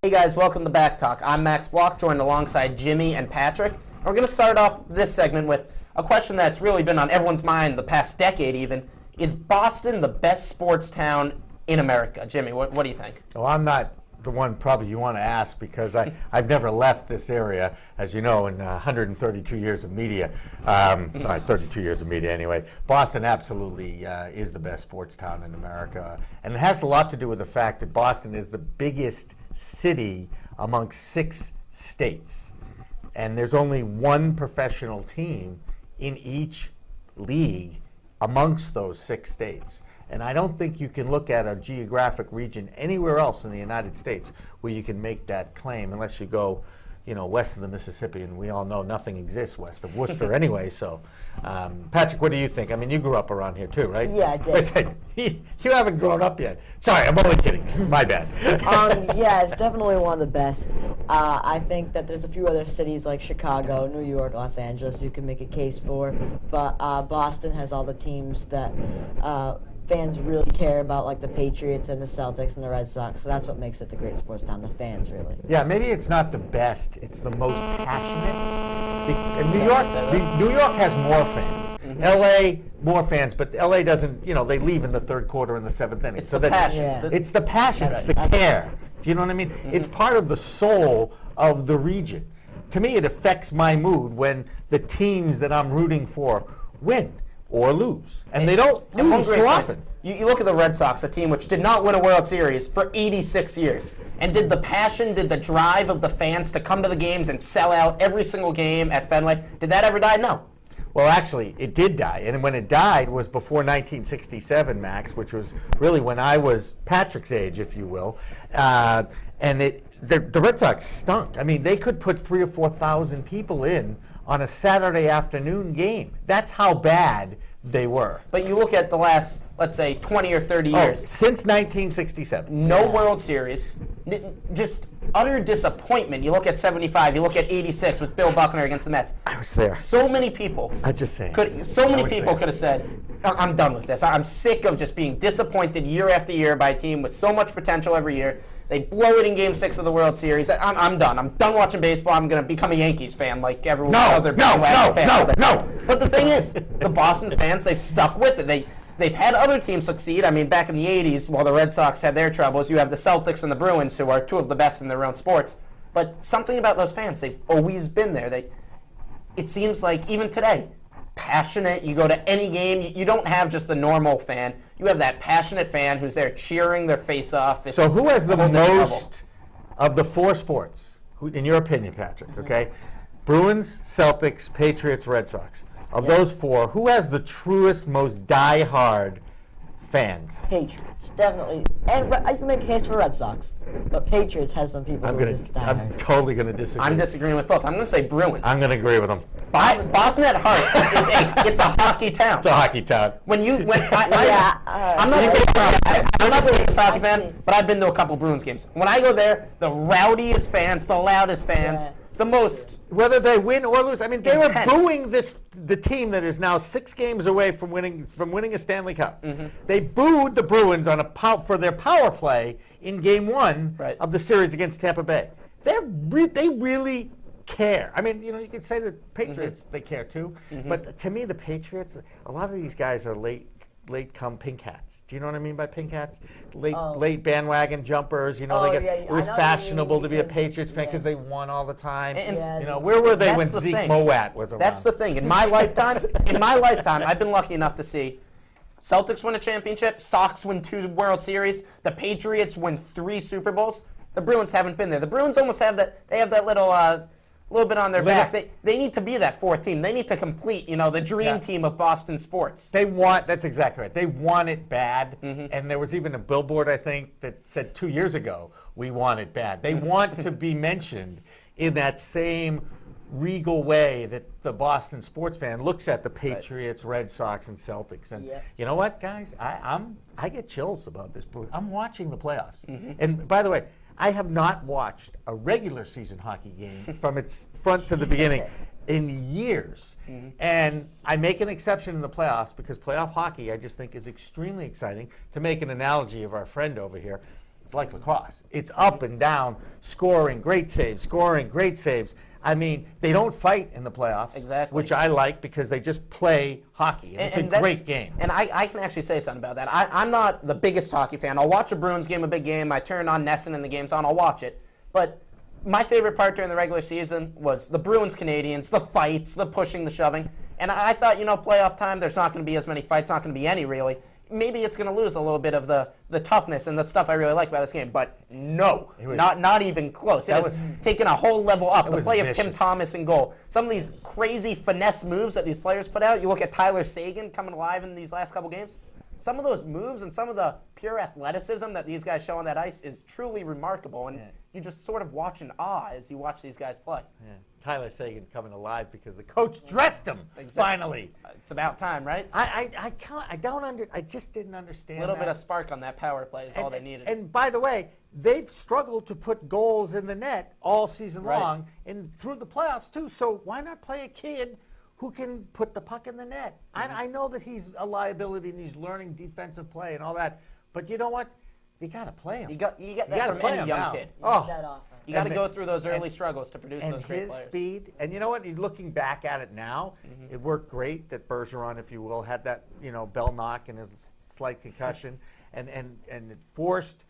Hey guys, welcome to Back Talk. I'm Max Bloch, joined alongside Jimmy and Patrick. And we're going to start off this segment with a question that's really been on everyone's mind the past decade even. Is Boston the best sports town in America? Jimmy, what do you think? Well, I'm not the one probably you want to ask because I've never left this area, as you know, in 132 years of media. 32 years of media anyway. Boston absolutely is the best sports town in America. And it has a lot to do with the fact that Boston is the biggest city amongst 6 states. And there's only one professional team in each league amongst those 6 states. And I don't think you can look at a geographic region anywhere else in the United States where you can make that claim unless you go, west of the Mississippi, and we all know nothing exists west of Worcester anyway. So, Patrick, what do you think? I mean, you grew up around here too, right? Yeah, I did. You haven't grown up yet. Sorry, I'm only kidding. My bad. Yeah, it's definitely one of the best. I think that there's a few other cities like Chicago, New York, Los Angeles you can make a case for, but Boston has all the teams that fans really care about, like the Patriots and the Celtics and the Red Sox. So that's what makes it the great sports town, the fans, really. Yeah, maybe it's not the best. It's the most passionate. And New York has more fans. Mm-hmm. L.A., more fans, but L.A. doesn't, they leave in the third quarter and the 7th inning. It's the passion. Yeah. It's the passion. It's the care. Do you know what I mean? Mm-hmm. It's part of the soul of the region. To me, it affects my mood when the teams that I'm rooting for win or lose. And they don't lose too often. You look at the Red Sox, a team which did not win a World Series for 86 years. And did the passion, did the drive of the fans to come to the games and sell out every single game at Fenway, did that ever die? No. Well, actually, it did die. And when it died was before 1967, Max, which was really when I was Patrick's age, if you will. And the Red Sox stunk. I mean, they could put 3,000 or 4,000 people in on a Saturday afternoon game. That's how bad they were. But you look at the last, let's say, 20 or 30 years. Since 1967. No World Series. Just utter disappointment. You look at 75, you look at 86 with Bill Buckner against the Mets. I was there. So many people. I just saying. Could have said, I'm done with this. I'm sick of just being disappointed year after year by a team with so much potential every year. They blow it in Game 6 of the World Series. I'm done. I'm done watching baseball. I'm going to become a Yankees fan like everyone other fans. No. But the thing is, the Boston fans, they've stuck with it. They've had other teams succeed. I mean, back in the 80s, while the Red Sox had their troubles, you have the Celtics and the Bruins, who are 2 of the best in their own sports. But something about those fans, they've always been there. It seems like even today, passionate. You go to any game, you don't have just the normal fan. You have that passionate fan who's there cheering their face off. So who has the most of the 4 sports, in your opinion, Patrick, okay? Bruins, Celtics, Patriots, Red Sox. Of those 4, who has the truest, most die-hard fans? Patriots, definitely. And I can make a case for Red Sox, but Patriots has some people who are just die hard. I'm totally going to disagree. I'm disagreeing with both. I'm going to say Bruins. I'm going to agree with them. Boston at heart it's a hockey town. It's a hockey town. I'm not the biggest hockey fan, but I've been to a couple Bruins games. When I go there, the rowdiest fans, the loudest fans, the most. Whether they win or lose, I mean, they were booing the team that is now 6 games away from winning a Stanley Cup. Mm-hmm. They booed the Bruins for their power play in Game 1 of the series against Tampa Bay. They really care. I mean, you could say the Patriots, they care too, but to me, the Patriots, a lot of these guys are late come pink hats. Do you know what I mean by pink hats? Late bandwagon jumpers. It was fashionable to be a Patriots fan because they won all the time. Where were they when Zeke Moat was around? That's the thing. In my lifetime, I've been lucky enough to see Celtics win a championship, Sox win 2 World Series, the Patriots win 3 Super Bowls. The Bruins haven't been there. The Bruins almost have that. They have that little bit on their back. They need to be that 4th team. They need to complete, the dream team of Boston sports. That's exactly right. They want it bad. And there was even a billboard, I think, that said 2 years ago, we want it bad. They want to be mentioned in that same regal way that the Boston sports fan looks at the Patriots, Red Sox, and Celtics. And you know what, guys? I get chills about this. I'm watching the playoffs. And by the way, I have not watched a regular season hockey game from its front to the beginning in years. And I make an exception in the playoffs because playoff hockey I just think is extremely exciting. To make an analogy of our friend over here, It's like lacrosse. It's up and down, scoring, great saves. I mean, they don't fight in the playoffs, Exactly. which I like because they just play hockey, and it's a great game. And I can actually say something about that. I'm not the biggest hockey fan. I'll watch a Bruins game, a big game. I turn on Nesson and the game's on. I'll watch it. But my favorite part during the regular season was the Bruins-Canadiens, the fights, the pushing, the shoving. And I thought, playoff time, there's not going to be as many fights, not going to be any, really. Maybe it's going to lose a little bit of the toughness and the stuff I really like about this game. But no, not even close. It was taking a whole level up. The play of Tim Thomas in goal. Some of these crazy finesse moves that these players put out. You look at Tyler Seguin coming alive in these last couple games. Some of those moves and some of the pure athleticism that these guys show on that ice is truly remarkable. And you just sort of watch in awe as you watch these guys play. Yeah. Tyler Seguin coming alive because the coach dressed him, finally. It's about time, right? I just didn't understand A little bit of spark on that power play is all they needed. And by the way, they've struggled to put goals in the net all season long and through the playoffs too. So why not play a kid who can put the puck in the net? I know that he's a liability and he's learning defensive play and all that, but you know what? You got to play him. You get that from any young kid. You got to go through those early struggles to produce those great players. And his speed, and you know what? Looking back at it now, it worked great that Bergeron, if you will, had that bell knock and his slight concussion, and it forced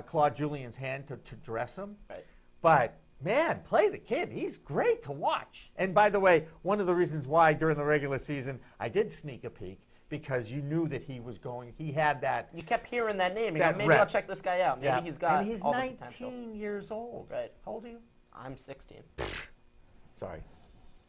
Claude Julien's hand to dress him. Right. But man, play the kid. He's great to watch. And by the way, one of the reasons why during the regular season I did sneak a peek, because you knew that he had that. You kept hearing that name. Maybe I'll check this guy out. Maybe he's got and he's all 19 years old. Right. How old are you? I'm 16. Sorry.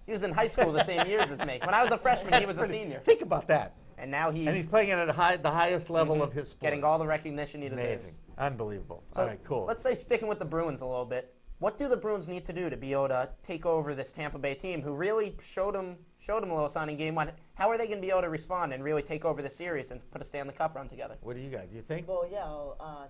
He was in high school the same years as me. When I was a freshman, he was a senior. Think about that. And now he's playing at the highest level of his sport. Getting all the recognition he deserves. Amazing. Unbelievable. So all right, cool. Let's say sticking with the Bruins a little bit. What do the Bruins need to do to be able to take over this Tampa Bay team who really showed them a little sign in game one? How are they going to be able to respond and really take over the series and put a Stanley Cup run together? What do you got? Do you think? Well,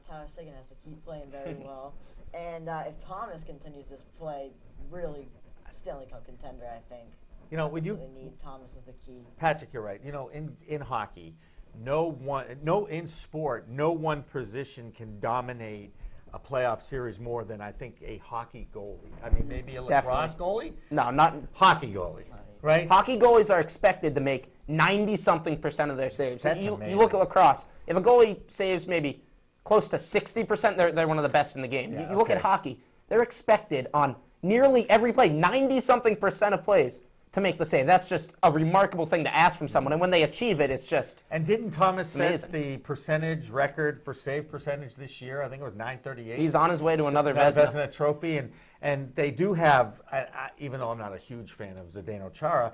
Tyler Seguin has to keep playing very well. And if Thomas continues this play, really Stanley Cup contender, I think. When you need Thomas as the key. Patrick, you're right. In hockey, in sport, no one position can dominate a playoff series more than I think a hockey goalie. I mean, maybe a lacrosse goalie? No, not hockey goalie. Right? Hockey goalies are expected to make 90-something% of their saves. That's you amazing. look at lacrosse. If a goalie saves maybe close to 60%, they're one of the best in the game. Yeah, you look at hockey, they're expected on nearly every play, 90-something% of plays, to make the save. That's just a remarkable thing to ask from someone. And when they achieve it, it's just And didn't Thomas amazing. set the percentage record for save percentage this year? I think it was 938. He's on his way to another Vezina. Vezina trophy. And they do have, even though I'm not a huge fan of Zdeno Chara,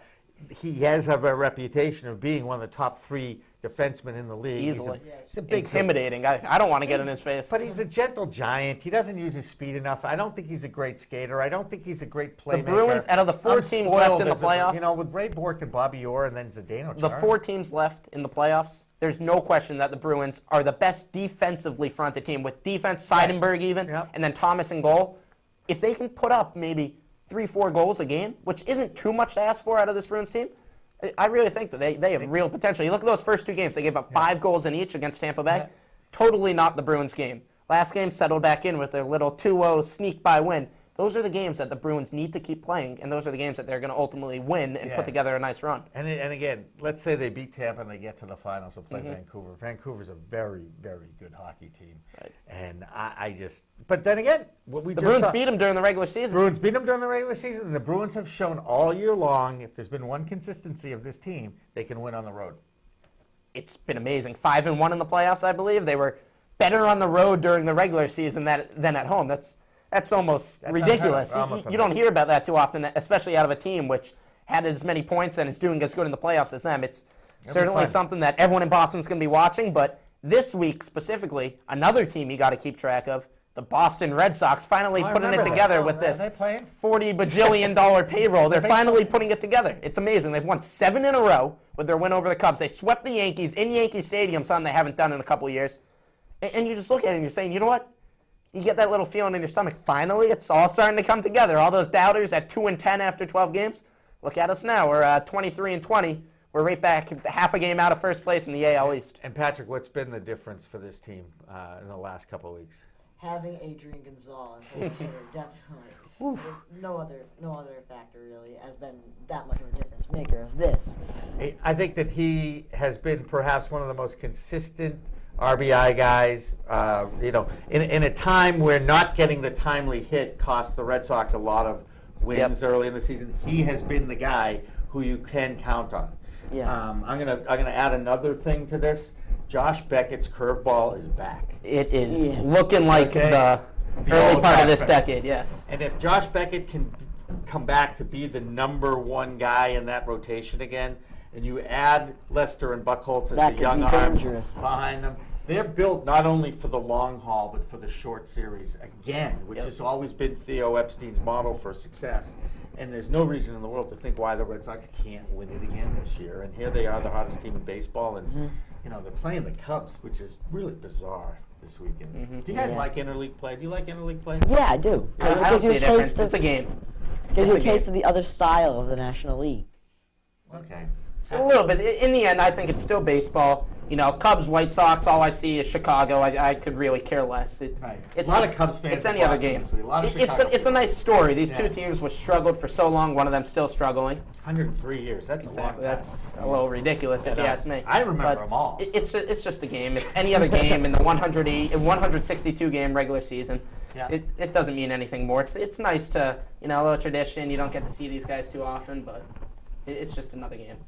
he has a reputation of being one of the top 3 defensemen in the league. Easily. He's a big intimidating. I don't want to get in his face. But he's a gentle giant. He doesn't use his speed enough. I don't think he's a great skater. I don't think he's a great playmaker. The Bruins, out of the 4 teams left in the playoffs, with Ray Bourque and Bobby Orr and then Zdeno Chara. The 4 teams left in the playoffs, there's no question that the Bruins are the best defensively fronted team with defense, Seidenberg even, and then Thomas in goal. If they can put up maybe 3-4 goals a game, which isn't too much to ask for out of this Bruins team, I really think that they have real potential. You look at those first 2 games, they gave up 5 goals in each against Tampa Bay. Totally not the Bruins game. Last game settled back in with their little 2-0 sneak by win. Those are the games that the Bruins need to keep playing, and those are the games that they're going to ultimately win and put together a nice run. And again, let's say they beat Tampa and they get to the finals and play Vancouver. Vancouver's a very, very good hockey team. Right. And but then again, the Bruins beat them during the regular season. Bruins beat them during the regular season, and the Bruins have shown all year long, if there's been one consistency of this team, they can win on the road. It's been amazing. 5-1 in the playoffs, I believe. They were better on the road during the regular season than at home. That's almost ridiculous. You don't hear about that too often, especially out of a team which had as many points and is doing as good in the playoffs as them. It's certainly something that everyone in Boston is going to be watching. But this week specifically, another team you got to keep track of, the Boston Red Sox, finally putting it together with this $40 bajillion payroll. They're finally putting it together. It's amazing. They've won 7 in a row with their win over the Cubs. They swept the Yankees in Yankee Stadium, something they haven't done in a couple of years. And you just look at it and you're saying, you know what? You get that little feeling in your stomach. Finally, it's all starting to come together. All those doubters at 2-10 after 12 games. Look at us now. We're 23-20. We're right back half a game out of first place in the AL East. And Patrick, what's been the difference for this team in the last couple of weeks? Having Adrian Gonzalez over here, definitely. No other factor really has been that much of a difference maker of this. I think that he has been perhaps one of the most consistent RBI guys. In a time where not getting the timely hit cost the Red Sox a lot of wins early in the season, he has been the guy who you can count on. Yeah. I'm gonna add another thing to this. Josh Beckett's curveball is back. It is looking like the early old part of Josh this Beckett. decade, yes. And if Josh Beckett can come back to be the #1 guy in that rotation again, and you add Lester and Buchholz as That the could young be arms dangerous. behind them, they're built not only for the long haul, but for the short series again, which Yep. has always been Theo Epstein's model for success. And there's no reason in the world to think why the Red Sox can't win it again this year. And here they are, the hottest team in baseball, and they're playing the Cubs, which is really bizarre this weekend. Do you guys like interleague play? Do you like interleague play? Yeah, I do. I It don't gives you see a difference. of, It's a game. gives you a It's a taste game. of the other style of the National League. Okay. So a little bit. In the end, I think it's still baseball. Cubs, White Sox, all I see is Chicago. I could really care less. Right. It's A lot of just- Cubs fans It's in any other Boston game. this week. A lot of It's Chicago a nice story. These Yeah. two teams which struggled for so long, one of them still struggling. 103 years. That's a long Exactly. time. That's a little ridiculous if you ask me. I remember But them all. It's just a game. It's any other game in the 162 game regular season. Yeah. It doesn't mean anything more. It's nice to a little tradition. You don't get to see these guys too often, but it's just another game.